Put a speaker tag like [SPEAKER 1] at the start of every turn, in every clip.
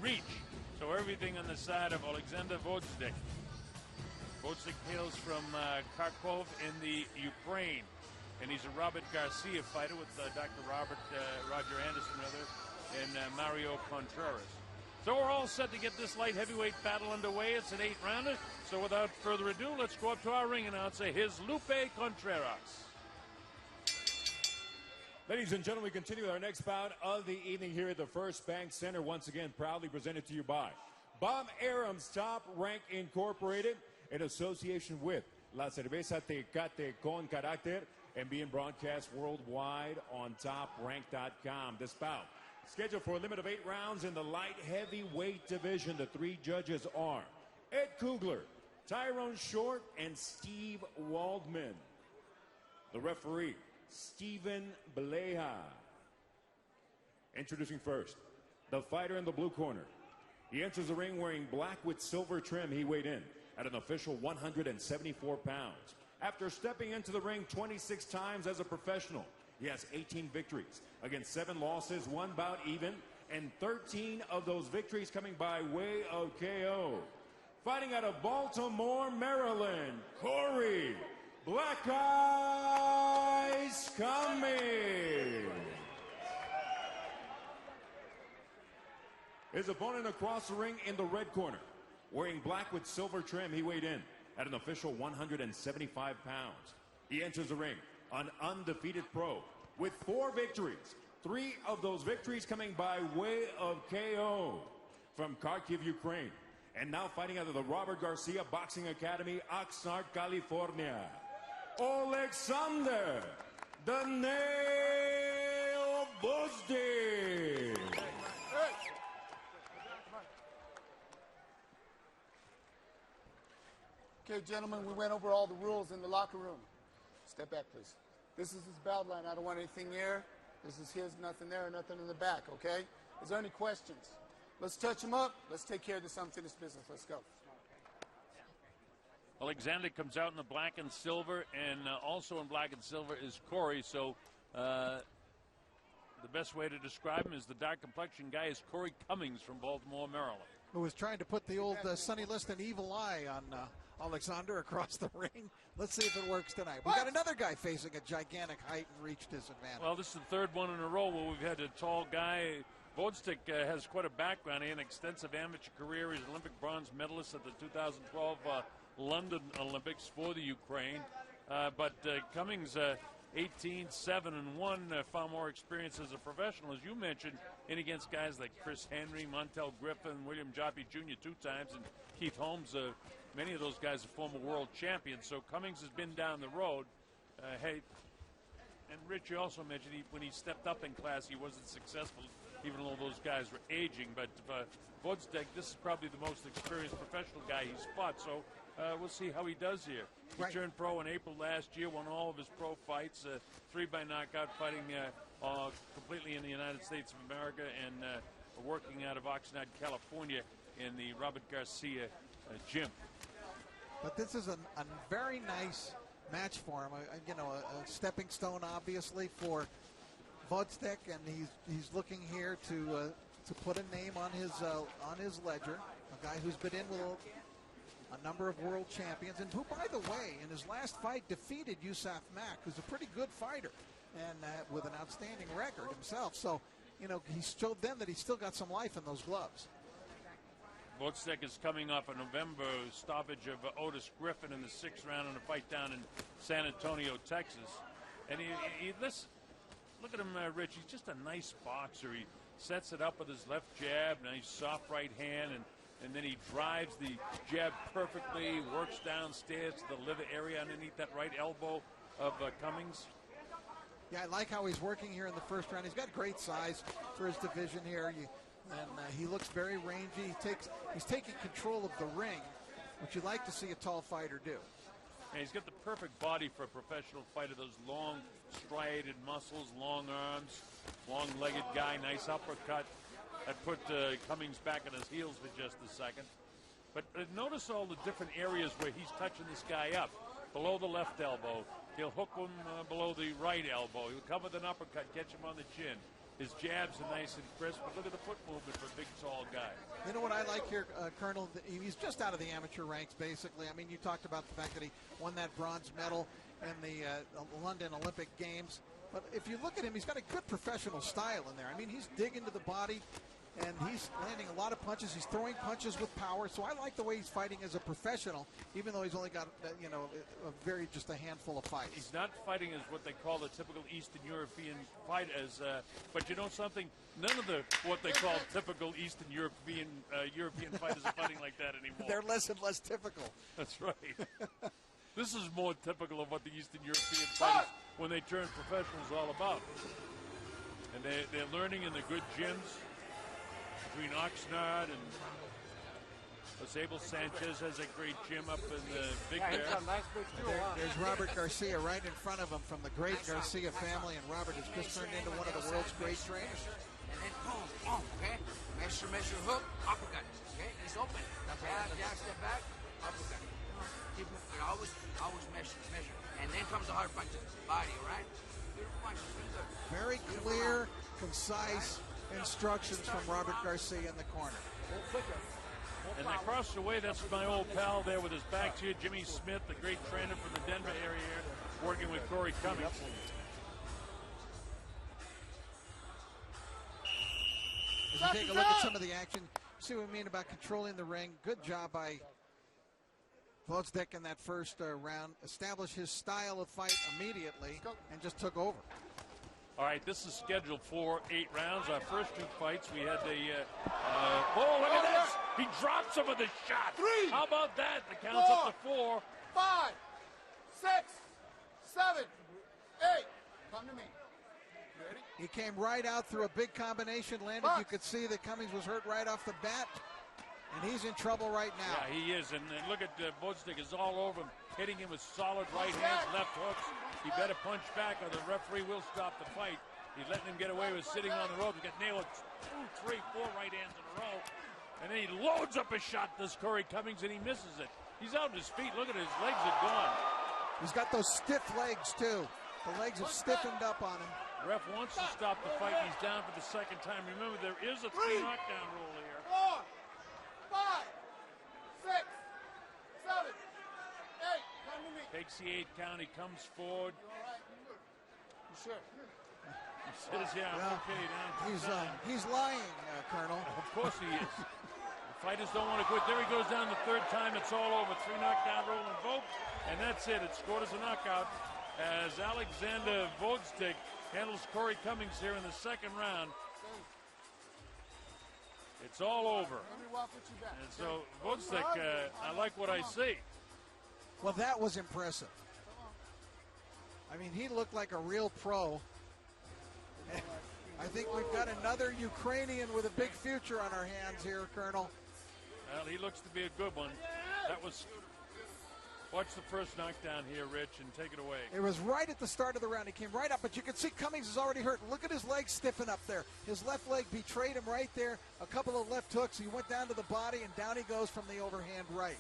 [SPEAKER 1] reach. So everything on the side of Oleksandr Gvozdyk. Gvozdyk hails from Kharkov in the Ukraine, and he's a Robert Garcia fighter with Dr. Roger Anderson, and Mario Contreras. So we're all set to get this light heavyweight battle underway. It's an 8-rounder. So without further ado, let's go up to our ring announcer. Here's Lupe Contreras.
[SPEAKER 2] Ladies and gentlemen, we continue with our next bout of the evening here at the First Bank Center. Once again, proudly presented to you by Bob Arum's Top Rank Incorporated in association with La Cerveza Tecate con Carácter and being broadcast worldwide on TopRank.com. This bout scheduled for a limit of 8 rounds in the light heavyweight division. The 3 judges are Ed Kugler, Tyrone Short, and Steve Waldman. The referee, Stephen Baleja. Introducing first, the fighter in the blue corner. He enters the ring wearing black with silver trim. He weighed in at an official 174 pounds. After stepping into the ring 26 times as a professional, he has 18 victories against 7 losses, 1 bout even, and 13 of those victories coming by way of KO. Fighting out of Baltimore, Maryland, Cory Black Eyes Cummings. His opponent across the ring in the red corner, wearing black with silver trim, he weighed in at an official 175 pounds. He enters the ring an undefeated pro with 4 victories, 3 of those victories coming by way of KO. From Kharkiv, Ukraine, and now fighting out of the Robert Garcia Boxing Academy, Oxnard, California, Oleksandr "The Nail" Gvozdyk.
[SPEAKER 3] Okay, gentlemen, we went over all the rules in the locker room. Step back, please. This is his bout line. I don't want anything here. This is his, nothing there, nothing in the back, okay? Is there any questions? Let's touch him up. Let's take care of this unfinished business. Let's go.
[SPEAKER 1] Alexander comes out in the black and silver, and also in black and silver is Cory. So the best way to describe him is the dark complexion guy is Cory Cummings from Baltimore, Maryland.
[SPEAKER 4] Who was trying to put the old Sonny Liston evil eye on Alexander across the ring. Let's see if it works tonight. We got another guy facing a gigantic height and reach disadvantage.
[SPEAKER 1] Well, this is the 3rd one in a row where we've had a tall guy. Gvozdyk has quite a background. He had an extensive amateur career. He's an Olympic bronze medalist at the 2012 London Olympics for the Ukraine. But Cummings, 18-7-1, far more experience as a professional, as you mentioned, in against guys like Chris Henry, Montel Griffin, William Joppy Jr. 2 times, and Keith Holmes. Many of those guys are former world champions. So Cummings has been down the road. Hey, and Rich, you also mentioned when he stepped up in class, he wasn't successful, even though those guys were aging. But Gvozdyk, this is probably the most experienced professional guy he's fought. So we'll see how he does here. He turned pro in April last year, won all of his pro fights, 3 by knockout, fighting completely in the United States of America, and working out of Oxnard, California, in the Robert Garcia gym.
[SPEAKER 4] But this is a very nice match for him. A stepping stone, obviously, for Gvozdyk, and he's looking here to put a name on his ledger. A guy who's been in with a number of world champions, and who, by the way, in his last fight defeated Yusuf Mack, who's a pretty good fighter and with an outstanding record himself. So, he showed then that he's still got some life in those gloves.
[SPEAKER 1] Gvozdyk is coming off a November stoppage of Otis Griffin in the 6th round in a fight down in San Antonio, Texas. And look at him, Rich. He's just a nice boxer. He sets it up with his left jab, nice soft right hand, and then he drives the jab perfectly, works downstairs to the liver area underneath that right elbow of Cummings.
[SPEAKER 4] Yeah, I like how he's working here in the 1st round. He's got great size for his division here. And he looks very rangy. He's taking control of the ring, which you like to see a tall fighter do.
[SPEAKER 1] And he's got the perfect body for a professional fighter. Those long, striated muscles, long arms, long-legged guy, nice uppercut. That put Cummings back on his heels for just a second. But notice all the different areas where he's touching this guy up. Below the left elbow. He'll hook him below the right elbow. He'll come with an uppercut, catch him on the chin. His jabs are nice and crisp, but look at the foot movement for a big, tall guy.
[SPEAKER 4] You know what I like here, Colonel? He's just out of the amateur ranks, basically. I mean, you talked about the fact that he won that bronze medal in the London Olympic Games. But if you look at him, he's got a good professional style in there. I mean, he's digging to the body, and he's landing a lot of punches. He's throwing punches with power. So I like the way he's fighting as a professional, even though he's only got, just a handful of fights.
[SPEAKER 1] He's not fighting as what they call the typical Eastern European fight, but you know something? None of what they call typical Eastern European fighters are fighting like that anymore.
[SPEAKER 4] They're less and less typical.
[SPEAKER 1] That's right. This is more typical of what the Eastern European fighters, when they turn professional, is all about. And they're learning in the good gyms between Oxnard and Abel Sanchez has a great gym up in the Big Bear.
[SPEAKER 4] There's Robert Garcia right in front of him from the great Garcia family, and Robert has just turned into one of the world's great trainers.
[SPEAKER 5] And then boom, okay? Measure, hook, uppercut, okay? He's open. Jab, step back, uppercut. Keep it, always measure. And then comes the hard punches, body, right? Beautiful punches, pretty good.
[SPEAKER 4] Very clear, concise instructions from Robert Garcia in the corner.
[SPEAKER 1] And across the way, that's my old pal there with his back to you, Jimmy Smith, the great trainer from the Denver area here, working with Cory Cummings.
[SPEAKER 4] As you take a look at some of the action, see what I mean about controlling the ring. Good job by Gvozdyk in that first round. Established his style of fight immediately and just took over.
[SPEAKER 1] All right, this is scheduled for 8 rounds. Our first 2 fights, we had look at this! He drops him with a shot.
[SPEAKER 3] 3.
[SPEAKER 1] How about that? The count's up to 4.
[SPEAKER 3] 5, 6, 7, 8. Come to me. Ready?
[SPEAKER 4] He came right out through a big combination, landed. You could see that Cummings was hurt right off the bat, and he's in trouble right now.
[SPEAKER 1] Yeah, he is. And look at Gvozdyk is all over him, hitting him with solid right hands, left hooks. He better punch back or the referee will stop the fight. He's letting him get away with sitting on the rope. He got nailed 2, 3, 4 right hands in a row. And then he loads up a shot, this Cory Cummings, and he misses it. He's out on his feet. Look at his legs are gone.
[SPEAKER 4] He's got those stiff legs, too. The legs have stiffened up on him.
[SPEAKER 1] Ref wants to stop the fight. He's down for the second time. Remember, there is a 3 knockdown rule here.
[SPEAKER 3] 4, 5, 6, 7, 8. Come to me.
[SPEAKER 1] Takes the 8 count. He comes forward.
[SPEAKER 3] You all right? You sure?
[SPEAKER 1] He says, yeah, I'm okay.
[SPEAKER 4] He's lying, Colonel.
[SPEAKER 1] Of course he is. The fighters don't want to quit. There he goes down the 3rd time. It's all over. 3 knockdown rule invoked. And that's it. It's scored as a knockout as Oleksandr Gvozdyk handles Cory Cummings here in the 2nd round. It's all over.
[SPEAKER 3] Let me walk with you back.
[SPEAKER 1] And so, Gvozdyk, I like what I see.
[SPEAKER 4] Well, that was impressive. I mean, he looked like a real pro. I think we've got another Ukrainian with a big future on our hands here, Colonel.
[SPEAKER 1] Well, he looks to be a good one. That was... Watch the first knockdown here, Rich, and take it away.
[SPEAKER 4] It was right at the start of the round. He came right up, but you can see Cummings is already hurt. Look at his legs stiffen up there. His left leg betrayed him right there. A couple of left hooks. He went down to the body, and down he goes from the overhand right.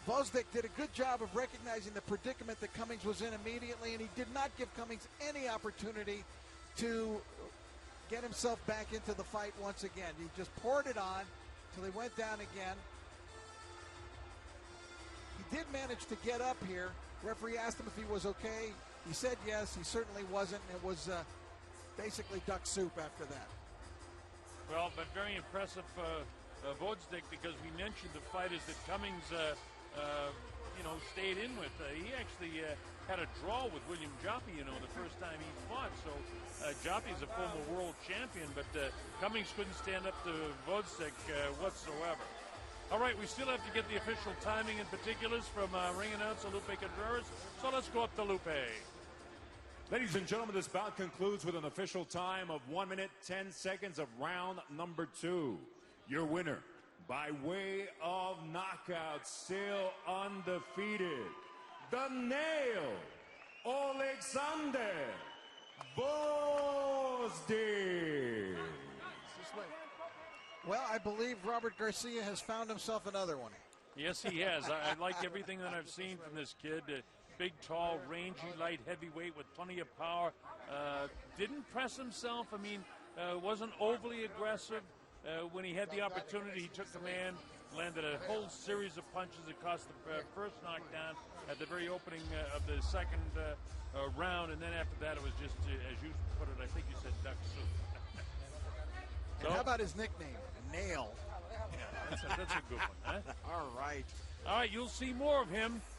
[SPEAKER 4] Gvozdyk did a good job of recognizing the predicament that Cummings was in immediately, and he did not give Cummings any opportunity to get himself back into the fight once again. He just poured it on until he went down again. He did manage to get up here. Referee asked him if he was okay. He said yes. He certainly wasn't. It was basically duck soup after that.
[SPEAKER 1] Well, but very impressive Gvozdyk, because we mentioned the fighters that Cummings, stayed in with. He actually had a draw with William Joppy, the first time he fought. So Joppy's a former world champion, but Cummings couldn't stand up to Gvozdyk whatsoever. All right, we still have to get the official timing and particulars from ring announcer Lupe Contreras, so let's go up to Lupe.
[SPEAKER 2] Ladies and gentlemen, this bout concludes with an official time of 1 minute, 10 seconds of round number 2. Your winner, by way of knockout, still undefeated, the Nail, Oleksandr Gvozdyk.
[SPEAKER 4] Well, I believe Robert Garcia has found himself another one.
[SPEAKER 1] Yes, he has. I like everything that I've seen from this kid. Big, tall, rangy, light heavyweight with plenty of power. Didn't press himself. I mean, wasn't overly aggressive. when he had the opportunity, he took command, landed a whole series of punches that cost the first knockdown at the very opening of the second round, and then after that it was just, as you put it, I think you said duck soup.
[SPEAKER 4] And how about his nickname, Nail?
[SPEAKER 1] Yeah, that's a good one, huh?
[SPEAKER 4] All right.
[SPEAKER 1] All right, you'll see more of him